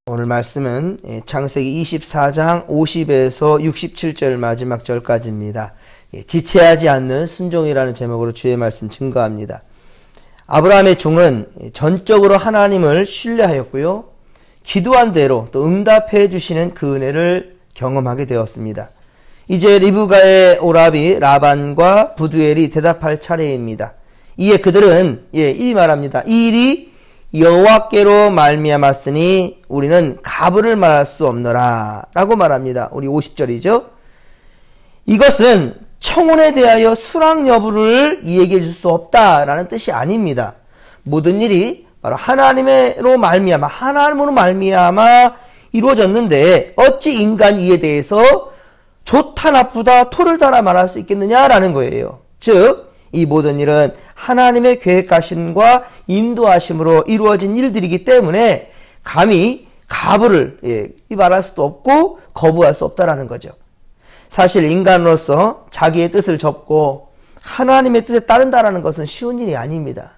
오늘 말씀은 창세기 24장 50에서 67절 마지막 절까지입니다. 지체하지 않는 순종이라는 제목으로 주의 말씀 증거합니다. 아브라함의 종은 전적으로 하나님을 신뢰하였고요. 기도한 대로 또 응답해 주시는 그 은혜를 경험하게 되었습니다. 이제 리브가의 오라비 라반과 부두엘이 대답할 차례입니다. 이에 그들은 이 말합니다. 이 일이 여호와께로 말미암았으니 우리는 가부를 말할 수 없노라 라고 말합니다. 우리 50절이죠. 이것은 청혼에 대하여 수락 여부를 이야기해 줄 수 없다라는 뜻이 아닙니다. 모든 일이 바로 하나님으로 말미암아 이루어졌는데 어찌 인간이 이에 대해서 좋다 나쁘다 토를 달아 말할 수 있겠느냐라는 거예요. 즉 이 모든 일은 하나님의 계획하심과 인도하심으로 이루어진 일들이기 때문에 감히 가부를 말할 수도 없고 거부할 수 없다라는 거죠. 사실 인간으로서 자기의 뜻을 접고 하나님의 뜻에 따른다라는 것은 쉬운 일이 아닙니다.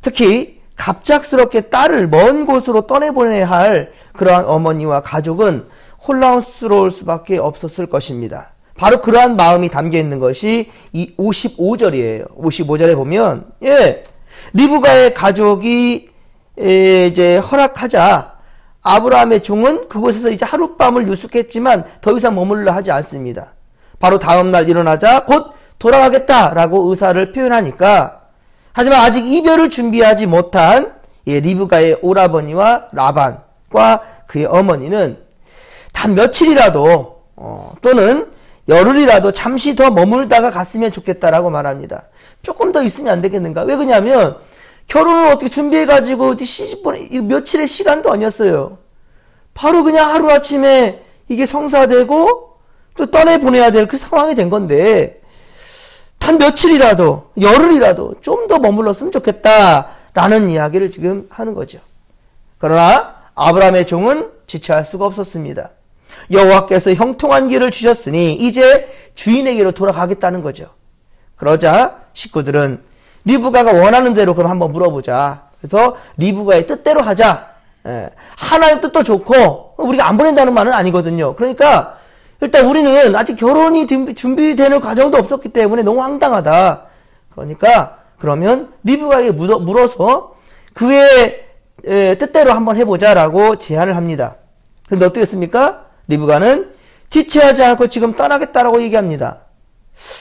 특히 갑작스럽게 딸을 먼 곳으로 떠내보내야 할 그러한 어머니와 가족은 혼란스러울 수밖에 없었을 것입니다. 바로 그러한 마음이 담겨 있는 것이 이 55절이에요. 55절에 보면 리브가의 가족이 이제 허락하자 아브라함의 종은 그곳에서 이제 하룻밤을 유숙했지만 더 이상 머물러 하지 않습니다. 바로 다음날 일어나자 곧 돌아가겠다라고 의사를 표현하니까, 하지만 아직 이별을 준비하지 못한 리브가의 오라버니와 라반과 그의 어머니는 단 며칠이라도 또는 열흘이라도 잠시 더 머물다가 갔으면 좋겠다라고 말합니다. 조금 더 있으면 안 되겠는가? 왜 그러냐면 결혼을 어떻게 준비해가지고 며칠의 시간도 아니었어요. 바로 그냥 하루아침에 이게 성사되고 또 떠내보내야 될 그 상황이 된 건데, 단 며칠이라도 열흘이라도 좀 더 머물렀으면 좋겠다라는 이야기를 지금 하는 거죠. 그러나 아브라함의 종은 지체할 수가 없었습니다. 여호와께서 형통한 길을 주셨으니 이제 주인에게로 돌아가겠다는 거죠. 그러자 식구들은 리브가가 원하는 대로 그럼 한번 물어보자. 그래서 리브가의 뜻대로 하자. 하나님 뜻도 좋고 우리가 안 보낸다는 말은 아니거든요. 그러니까 일단 우리는 아직 결혼이 준비되는 과정도 없었기 때문에 너무 황당하다. 그러니까 그러면 리브가에게 물어서 그의 뜻대로 한번 해보자라고 제안을 합니다. 근데 어떻게 했습니까? 리브가는 지체하지 않고 지금 떠나겠다라고 얘기합니다.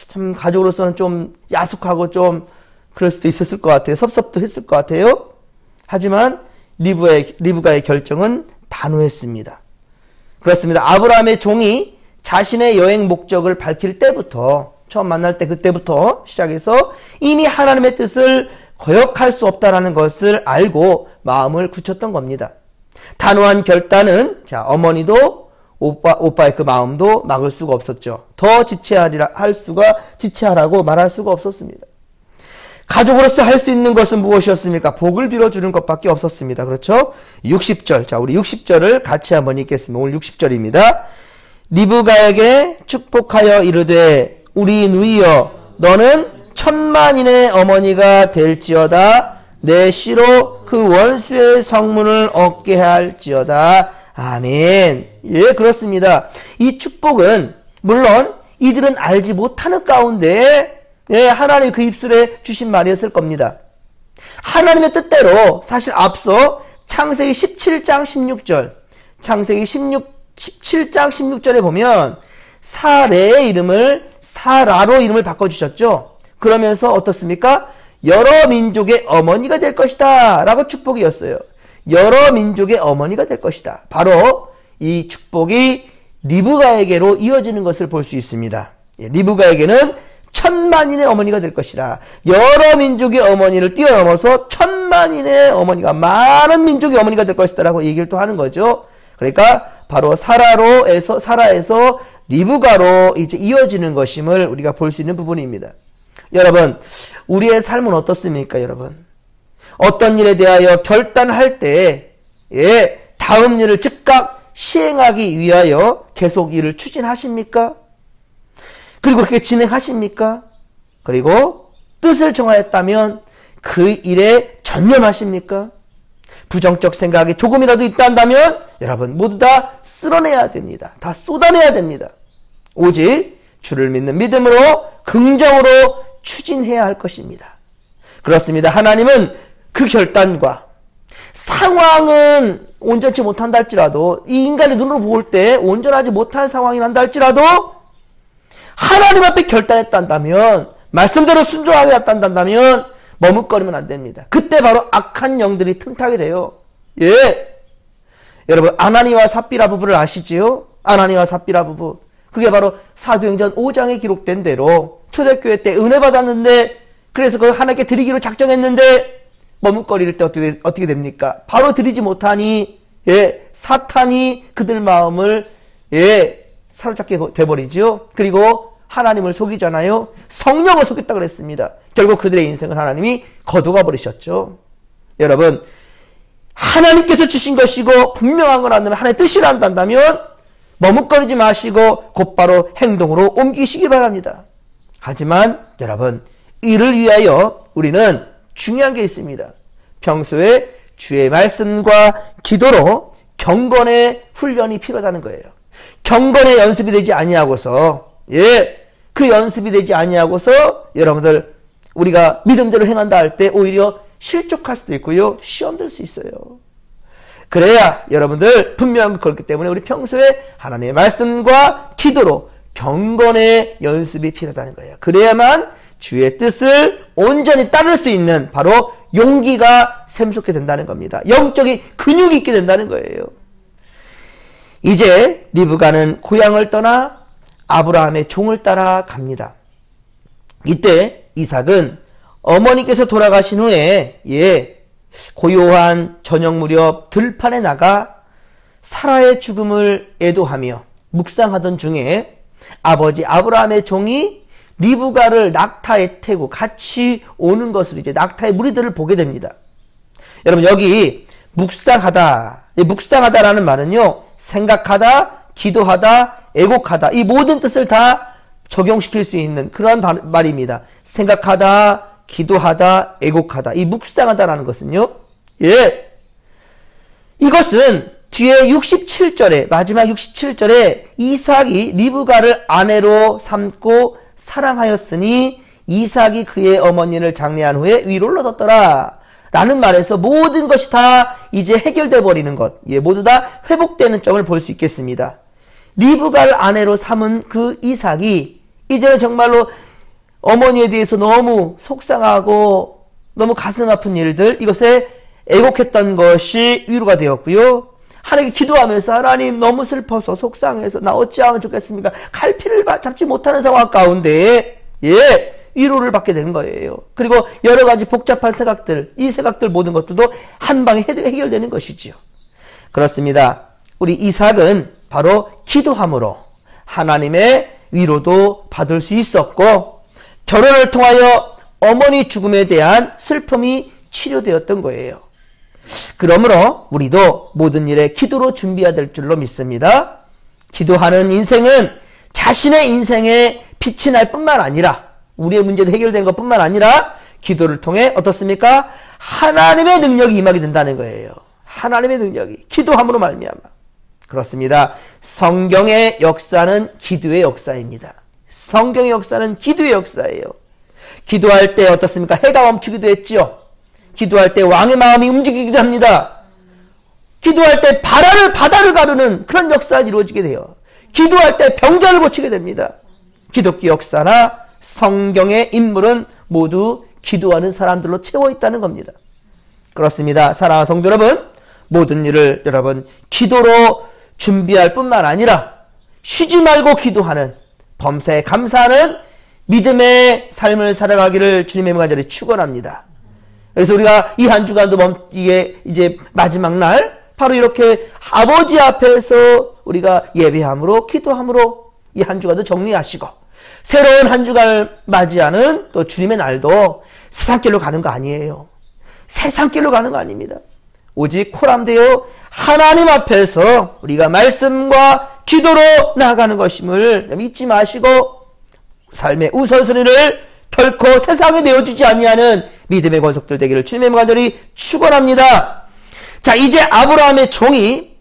참 가족으로서는 좀 야속하고 좀 그럴 수도 있었을 것 같아요. 섭섭도 했을 것 같아요. 하지만 리브가의 결정은 단호했습니다. 그렇습니다. 아브라함의 종이 자신의 여행 목적을 밝힐 때부터, 처음 만날 때 그때부터 시작해서 이미 하나님의 뜻을 거역할 수 없다라는 것을 알고 마음을 굳혔던 겁니다. 단호한 결단은 어머니도 오빠의 그 마음도 막을 수가 없었죠. 더 지체하라고 말할 수가 없었습니다. 가족으로서 할 수 있는 것은 무엇이었습니까? 복을 빌어주는 것밖에 없었습니다. 그렇죠? 60절. 자, 우리 60절을 같이 한번 읽겠습니다. 오늘 60절입니다. 리브가에게 축복하여 이르되 우리 누이여 너는 천만인의 어머니가 될지어다. 내 씨로 그 원수의 성문을 얻게 할지어다. 아멘. 그렇습니다. 이 축복은 물론 이들은 알지 못하는 가운데 하나님 그 입술에 주신 말이었을 겁니다. 하나님의 뜻대로 사실 앞서 창세기 17장 16절, 창세기 17장 16절에 보면 사레의 이름을 사라로 이름을 바꿔주셨죠. 그러면서 어떻습니까? 여러 민족의 어머니가 될 것이다 라고 축복이었어요. 여러 민족의 어머니가 될 것이다. 바로 이 축복이 리브가에게로 이어지는 것을 볼 수 있습니다. 리브가에게는 천만인의 어머니가 될 것이라. 여러 민족의 어머니를 뛰어넘어서 천만인의 어머니가, 많은 민족의 어머니가 될 것이다 라고 얘기를 또 하는 거죠. 그러니까 바로 사라에서 리브가로 이제 이어지는 것임을 우리가 볼 수 있는 부분입니다. 여러분, 우리의 삶은 어떻습니까, 여러분? 어떤 일에 대하여 결단할 때 다음 일을 즉각 시행하기 위하여 계속 일을 추진하십니까? 그리고 그렇게 진행하십니까? 그리고 뜻을 정하였다면 그 일에 전념하십니까? 부정적 생각이 조금이라도 있다면 여러분 모두 다 쓸어내야 됩니다. 다 쏟아내야 됩니다. 오직 주를 믿는 믿음으로 긍정으로 추진해야 할 것입니다. 그렇습니다. 하나님은 그 결단과 상황은 온전치 못한다 할지라도 이 인간의 눈으로 볼 때 온전하지 못한 상황이란다 할지라도 하나님 앞에 결단했단다면 말씀대로 순종하게 했단다면 머뭇거리면 안 됩니다. 그때 바로 악한 영들이 틈타게 돼요. 예. 여러분 아나니와 삽비라 부부를 아시지요? 아나니와 삽비라 부부. 그게 바로 사도행전 5장에 기록된 대로 초대교회 때 은혜 받았는데 그래서 그걸 하나님께 드리기로 작정했는데 머뭇거릴 때 어떻게 됩니까? 바로 드리지 못하니 예, 사탄이 그들 마음을 예, 사로잡게 돼버리죠. 그리고 하나님을 속이잖아요. 성령을 속였다 그랬습니다. 결국 그들의 인생을 하나님이 거두가 버리셨죠. 여러분 하나님께서 주신 것이고 분명한 걸 안다면 하나님의 뜻을 안다면 머뭇거리지 마시고 곧바로 행동으로 옮기시기 바랍니다. 하지만 여러분 이를 위하여 우리는 중요한 게 있습니다. 평소에 주의 말씀과 기도로 경건의 훈련이 필요하다는 거예요. 경건의 연습이 되지 아니하고서 예, 그 연습이 되지 아니하고서 여러분들 우리가 믿음대로 행한다 할 때 오히려 실족할 수도 있고요. 시험 들 수 있어요. 그래야 여러분들 분명한 그렇기 때문에 우리 평소에 하나님의 말씀과 기도로 경건의 연습이 필요하다는 거예요. 그래야만 주의 뜻을 온전히 따를 수 있는 바로 용기가 샘솟게 된다는 겁니다. 영적인 근육이 있게 된다는 거예요. 이제 리브가는 고향을 떠나 아브라함의 종을 따라 갑니다. 이때 이삭은 어머니께서 돌아가신 후에 고요한 저녁 무렵 들판에 나가 사라의 죽음을 애도하며 묵상하던 중에 아버지 아브라함의 종이 리브가를 낙타에 태고 같이 오는 것을 이제 낙타의 무리들을 보게 됩니다. 여러분 여기 묵상하다라는 말은요 생각하다, 기도하다, 애곡하다 이 모든 뜻을 다 적용시킬 수 있는 그런 말입니다. 생각하다, 기도하다, 애곡하다 이 묵상하다라는 것은요 예 이것은 뒤에 67절에 마지막 67절에 이삭이 리브가를 아내로 삼고 사랑하였으니 이삭이 그의 어머니를 장례한 후에 위로를 얻었더라 라는 말에서 모든 것이 다 이제 해결돼 버리는 것 모두 다 회복되는 점을 볼 수 있겠습니다. 리브가를 아내로 삼은 그 이삭이 이제는 정말로 어머니에 대해서 너무 속상하고 너무 가슴 아픈 일들 이것에 애곡했던 것이 위로가 되었고요. 하나님께 기도하면서 하나님 너무 슬퍼서 속상해서 나 어찌하면 좋겠습니까? 갈피를 잡지 못하는 상황 가운데 위로를 받게 되는 거예요. 그리고 여러 가지 복잡한 생각들 이 생각들 모든 것들도 한 방에 해결되는 것이지요. 그렇습니다. 우리 이삭은 바로 기도함으로 하나님의 위로도 받을 수 있었고 결혼을 통하여 어머니 죽음에 대한 슬픔이 치료되었던 거예요. 그러므로 우리도 모든 일에 기도로 준비해야 될 줄로 믿습니다. 기도하는 인생은 자신의 인생에 빛이 날 뿐만 아니라 우리의 문제도 해결된 것뿐만 아니라 기도를 통해 어떻습니까? 하나님의 능력이 임하게 된다는 거예요. 하나님의 능력이 기도함으로 말미암아. 그렇습니다. 성경의 역사는 기도의 역사입니다. 성경의 역사는 기도의 역사예요. 기도할 때 어떻습니까? 해가 멈추기도 했죠. 기도할 때 왕의 마음이 움직이기도 합니다. 기도할 때 바다를 가르는 그런 역사가 이루어지게 돼요. 기도할 때 병자를 고치게 됩니다. 기독교 역사나 성경의 인물은 모두 기도하는 사람들로 채워 있다는 겁니다. 그렇습니다. 사랑하는 성도 여러분, 모든 일을 여러분 기도로 준비할 뿐만 아니라 쉬지 말고 기도하는 범사에 감사하는 믿음의 삶을 살아가기를 주님의 명간절에 축원합니다. 그래서 우리가 이 한 주간도 이게 이제 마지막 날 바로 이렇게 아버지 앞에서 우리가 예배함으로 기도함으로 이 한 주간도 정리하시고 새로운 한 주간을 맞이하는 또 주님의 날도 세상길로 가는 거 아니에요. 세상길로 가는 거 아닙니다. 오직 코람되어 하나님 앞에서 우리가 말씀과 기도로 나아가는 것임을 잊지 마시고 삶의 우선순위를 결코 세상에 내어주지 아니하는 믿음의 권속들 되기를 주님의 간절히 축원합니다. 자, 이제 아브라함의 종이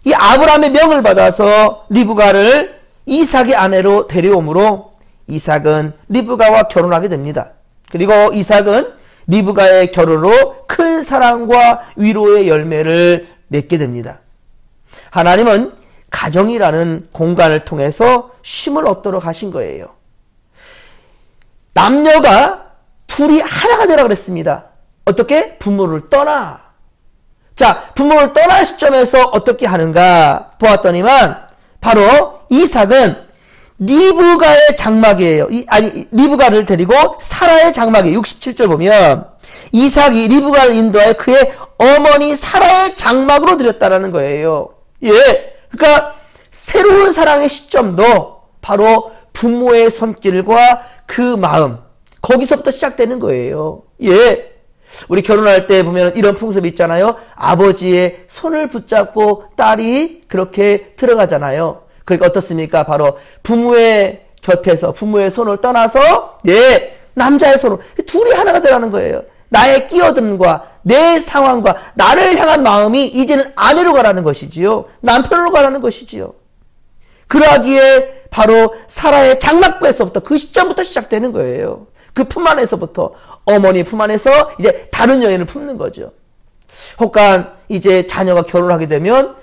이 아브라함의 명을 받아서 리브가를 이삭의 아내로 데려오므로 이삭은 리브가와 결혼하게 됩니다. 그리고 이삭은 리브가의 결혼으로 큰 사랑과 위로의 열매를 맺게 됩니다. 하나님은 가정이라는 공간을 통해서 쉼을 얻도록 하신 거예요. 남녀가 둘이 하나가 되라 그랬습니다. 어떻게? 부모를 떠나. 자, 부모를 떠날 시점에서 어떻게 하는가 보았더니만 바로 이삭은 리브가의 장막이에요. 리브가를 데리고 사라의 장막이에요. 67절 보면 이삭이 리브가를 인도하여 그의 어머니 사라의 장막으로 들였다라는 거예요. 예. 그러니까 새로운 사랑의 시점도 바로 부모의 손길과 그 마음, 거기서부터 시작되는 거예요. 예. 우리 결혼할 때 보면 이런 풍습이 있잖아요. 아버지의 손을 붙잡고 딸이 그렇게 들어가잖아요. 그러니까 어떻습니까? 바로 부모의 곁에서 부모의 손을 떠나서 예, 남자의 손으로 둘이 하나가 되라는 거예요. 나의 끼어듦과 내 상황과 나를 향한 마음이 이제는 아내로 가라는 것이지요. 남편으로 가라는 것이지요. 그러하기에 바로 사라의 장막부에서부터 그 시점부터 시작되는 거예요. 그 품 안에서부터 어머니 품 안에서 이제 다른 여인을 품는 거죠. 혹간 이제 자녀가 결혼하게 되면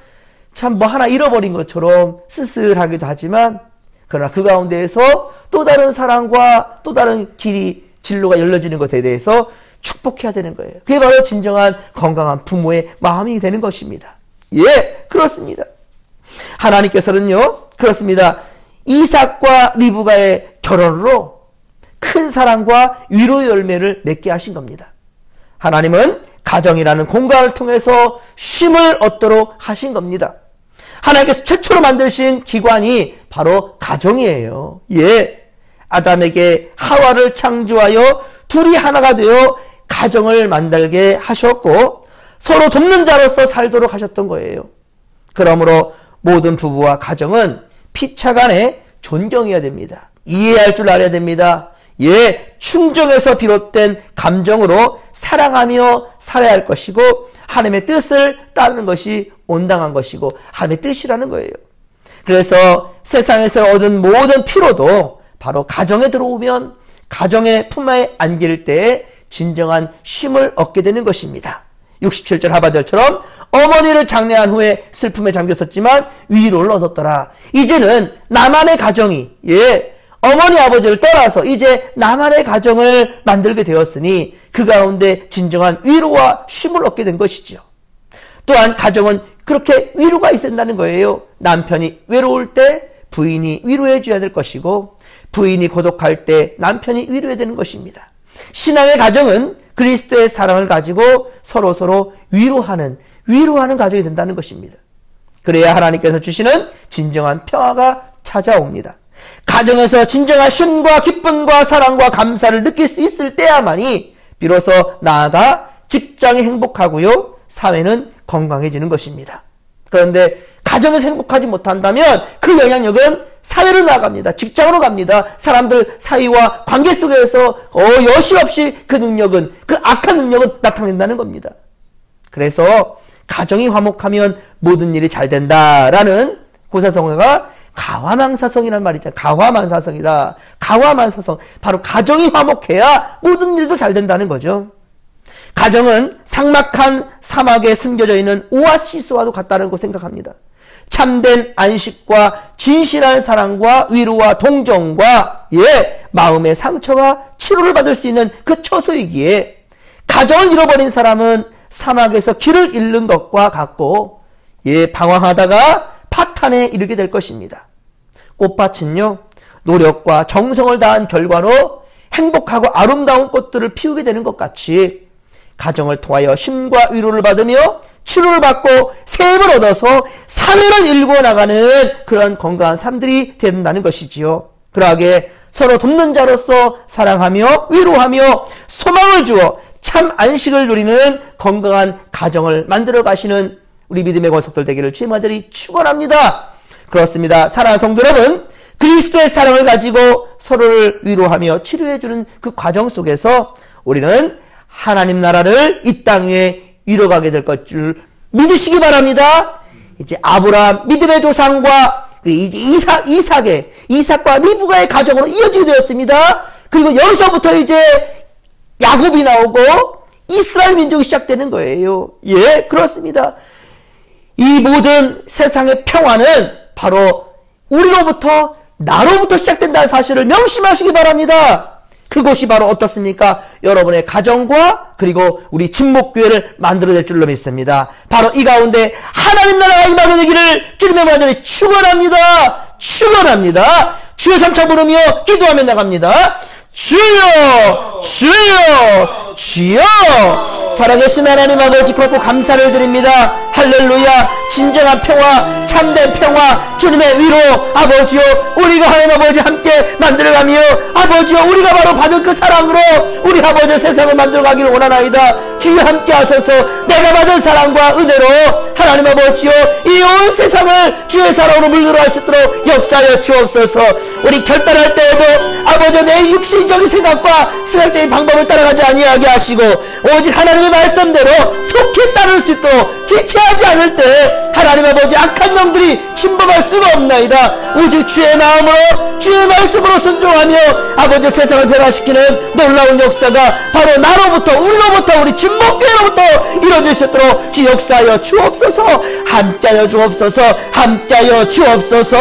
참 뭐 하나 잃어버린 것처럼 쓸쓸하기도 하지만 그러나 그 가운데에서 또 다른 사랑과 또 다른 길이 진로가 열려지는 것에 대해서 축복해야 되는 거예요. 그게 바로 진정한 건강한 부모의 마음이 되는 것입니다. 예, 그렇습니다. 하나님께서는요, 그렇습니다. 이삭과 리브가의 결혼으로 큰 사랑과 위로의 열매를 맺게 하신 겁니다. 하나님은 가정이라는 공간을 통해서 쉼을 얻도록 하신 겁니다. 하나님께서 최초로 만드신 기관이 바로 가정이에요. 예, 아담에게 하와를 창조하여 둘이 하나가 되어 가정을 만들게 하셨고 서로 돕는 자로서 살도록 하셨던 거예요. 그러므로 모든 부부와 가정은 피차간에 존경해야 됩니다. 이해할 줄 알아야 됩니다. 예, 충정에서 비롯된 감정으로 사랑하며 살아야 할 것이고 하나님의 뜻을 따르는 것이 온당한 것이고 하나님의 뜻이라는 거예요. 그래서 세상에서 얻은 모든 피로도 바로 가정에 들어오면 가정의 품에 안길 때에 진정한 쉼을 얻게 되는 것입니다. 67절 하반절처럼 어머니를 장례한 후에 슬픔에 잠겼었지만 위로를 얻었더라. 이제는 나만의 가정이 예, 어머니 아버지를 떠나서 이제 나만의 가정을 만들게 되었으니 그 가운데 진정한 위로와 쉼을 얻게 된 것이죠. 또한 가정은 그렇게 위로가 있어야 된다는 거예요. 남편이 외로울 때 부인이 위로해 줘야 될 것이고 부인이 고독할 때 남편이 위로해야 되는 것입니다. 신앙의 가정은 그리스도의 사랑을 가지고 서로 위로하는 가정이 된다는 것입니다. 그래야 하나님께서 주시는 진정한 평화가 찾아옵니다. 가정에서 진정한 쉼과 기쁨과 사랑과 감사를 느낄 수 있을 때야만이 비로소 나아가 직장이 행복하고요, 사회는 건강해지는 것입니다. 그런데 가정에서 행복하지 못한다면 그 영향력은 사회로 나갑니다. 직장으로 갑니다. 사람들 사이와 관계 속에서 여실없이 그 능력은, 그 악한 능력은 나타낸다는 겁니다. 그래서 가정이 화목하면 모든 일이 잘 된다라는 고사성어가 가화망사성이라는 말이 있잖아요. 가화망사성이다. 가화망사성. 바로 가정이 화목해야 모든 일도 잘 된다는 거죠. 가정은 삭막한 사막에 숨겨져 있는 오아시스와도 같다는 생각합니다. 참된 안식과 진실한 사랑과 위로와 동정과 마음의 상처와 치료를 받을 수 있는 그 처소이기에 가정을 잃어버린 사람은 사막에서 길을 잃는 것과 같고 방황하다가 파탄에 이르게 될 것입니다. 꽃밭은요, 노력과 정성을 다한 결과로 행복하고 아름다운 꽃들을 피우게 되는 것 같이 가정을 통하여 쉼과 위로를 받으며 치료를 받고 새 힘을 얻어서 사회를 일구어 나가는 그런 건강한 삶들이 된다는 것이지요. 그러하게 서로 돕는 자로서 사랑하며 위로하며 소망을 주어 참 안식을 누리는 건강한 가정을 만들어 가시는 우리 믿음의 권속들 되기를 주의 간절히 축원합니다. 그렇습니다. 사랑하는 성도 여러분, 그리스도의 사랑을 가지고 서로를 위로하며 치료해주는 그 과정 속에서 우리는 하나님 나라를 이 땅 위에 이뤄가게 될 것을 믿으시기 바랍니다. 이제 아브라함 믿음의 조상과 이제 이삭과 리브가의 가정으로 이어지게 되었습니다. 그리고 여기서부터 이제 야곱이 나오고 이스라엘 민족이 시작되는 거예요. 예, 그렇습니다. 이 모든 세상의 평화는 바로 우리로부터, 나로부터 시작된다는 사실을 명심하시기 바랍니다. 그것이 바로 어떻습니까? 여러분의 가정과 그리고 우리 진목교회를 만들어낼 줄로 믿습니다. 바로 이 가운데 하나님 나라가 임하게 되기를 주님의 말씀에 축원합니다. 축원합니다. 주여 삼창 부르며 기도하며 나갑니다. 주여, 주여, 주여. 살아계신 하나님 아버지 그렇고 감사를 드립니다. 할렐루야. 진정한 평화, 참된 평화, 주님의 위로 아버지요, 우리가 하나님 아버지 함께 만들어가며 아버지요, 우리가 바로 받은 그 사랑으로 우리 아버지의 세상을 만들어가기를 원하나이다. 주여 함께 하소서. 내가 받은 사랑과 은혜로 하나님 아버지요, 이 온 세상을 주의 사랑으로 물들어갈 수 있도록 역사하여 주옵소서. 우리 결단할 때에도 아버지 내 육신적인 생각과 생각적인 방법을 따라가지 아니하게 하시고 오직 하나님의 말씀대로 속히 따를 수 있도록 지체하지 않을 때 하나님 아버지 악한 영들이 침범할 수가 없나이다. 오직 주의 마음으로 주의 말씀으로 순종하며 아버지 세상을 변화시키는 놀라운 역사가 바로 나로부터, 우리로부터, 우리 진목교회로부터 이루어질 수 있도록 주 역사하여 주옵소서. 함께하여 주옵소서. 함께하여 주옵소서.